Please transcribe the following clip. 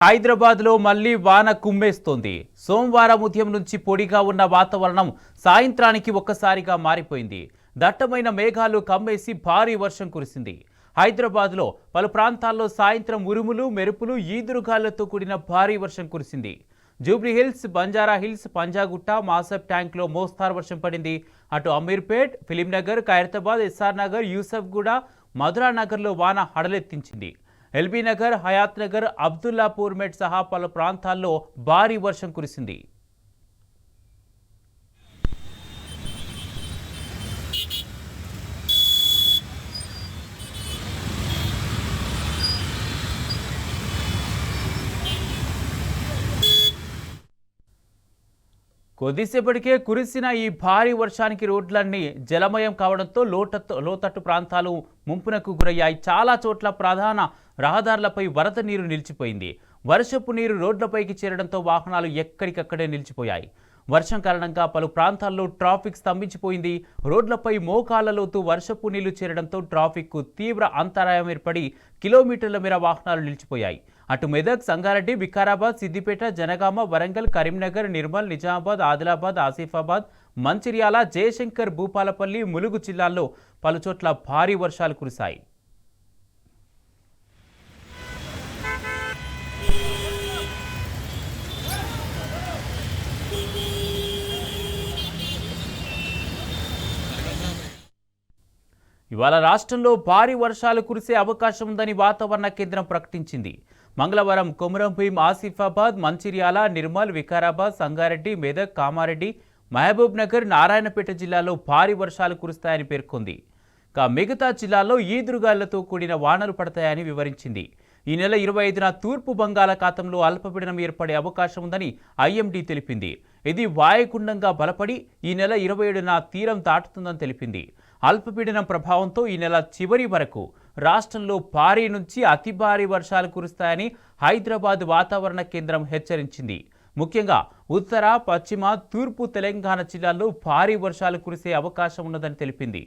హైదరాబాద్లో మళ్లీ వాన కుమ్మేస్తోంది. సోమవారం ఉదయం నుంచి పొడిగా ఉన్న వాతావరణం సాయంత్రానికి ఒక్కసారిగా మారిపోయింది. దట్టమైన మేఘాలు కమ్మేసి భారీ వర్షం కురిసింది. హైదరాబాద్లో పలు ప్రాంతాల్లో సాయంత్రం ఉరుములు, మెరుపులు, ఈదురుగాలులతో కూడిన భారీ వర్షం కురిసింది. Jubilee hills, Banjara hills, Panjagutta, Masab ట్యాంక్లో మోస్తారు వర్షం పడింది. అటు అమీర్పేట్, ఫిలింనగర్, ఖైరతాబాద్, ఎస్ఆర్ నగర్, యూసఫ్గూడ, మధురా నగర్లో వాన హడలెత్తించింది. ఎల్బీ నగర్, హయాత్ నగర్, అబ్దుల్లాపూర్ మెట్ సహా పలు ప్రాంతాల్లో భారీ వర్షం కురిసింది. కొద్దిసేపటికే కురిసిన ఈ భారీ వర్షానికి రోడ్లన్నీ జలమయం కావడంతో లోతట్టు ప్రాంతాలు ముంపునకు గురయ్యాయి. చాలా చోట్ల ప్రధాన రహదారులపై వరద నీరు నిలిచిపోయింది. వర్షపు నీరు రోడ్లపైకి చేరడంతో వాహనాలు ఎక్కడికక్కడే నిలిచిపోయాయి. వర్షం కారణంగా పలు ప్రాంతాల్లో ట్రాఫిక్ స్తంభించిపోయింది. రోడ్లపై మోకాళ్ల లోతు వర్షపు నీళ్లు చేరడంతో ట్రాఫిక్కు తీవ్ర అంతరాయం ఏర్పడి కిలోమీటర్ల మేర వాహనాలు నిలిచిపోయాయి. అటు మెదక్, సంగారెడ్డి, వికారాబాద్, సిద్దిపేట, జనగామ, వరంగల్, కరీంనగర్, నిర్మల్, నిజామాబాద్, ఆదిలాబాద్, ఆసిఫాబాద్, మంచిర్యాల, జయశంకర్, భూపాలపల్లి, ములుగు జిల్లాల్లో పలుచోట్ల భారీ వర్షాలు కురిశాయి. ఇవాళ రాష్ట్రంలో భారీ వర్షాలు కురిసే అవకాశం ఉందని వాతావరణ కేంద్రం ప్రకటించింది. మంగళవారం కొమరంభీం, ఆసిఫాబాద్, మంచిర్యాల, నిర్మల్, వికారాబాద్, సంగారెడ్డి, మెదక్, కామారెడ్డి, మహబూబ్ నగర్, నారాయణపేట జిల్లాలో భారీ వర్షాలు కురుస్తాయని పేర్కొంది. మిగతా జిల్లాల్లో ఈదురుగాలులతో కూడిన వానలు పడతాయని వివరించింది. ఈ నెల 25న తూర్పు బంగాళాఖాతంలో అల్పపీడనం ఏర్పడే అవకాశం ఉందని ఐఎండీ తెలిపింది. ఇది వాయుగుండంగా బలపడి ఈ నెల 27న తీరం దాటుతుందని తెలిపింది. అల్పపీడనం ప్రభావంతో ఈ నెల చివరి వరకు రాష్ట్రంలో భారీ నుంచి అతి భారీ వర్షాలు కురుస్తాయని హైదరాబాద్ వాతావరణ కేంద్రం హెచ్చరించింది. ముఖ్యంగా ఉత్తర, పశ్చిమ, తూర్పు తెలంగాణ జిల్లాల్లో భారీ వర్షాలు కురిసే అవకాశం ఉన్నదని తెలిపింది.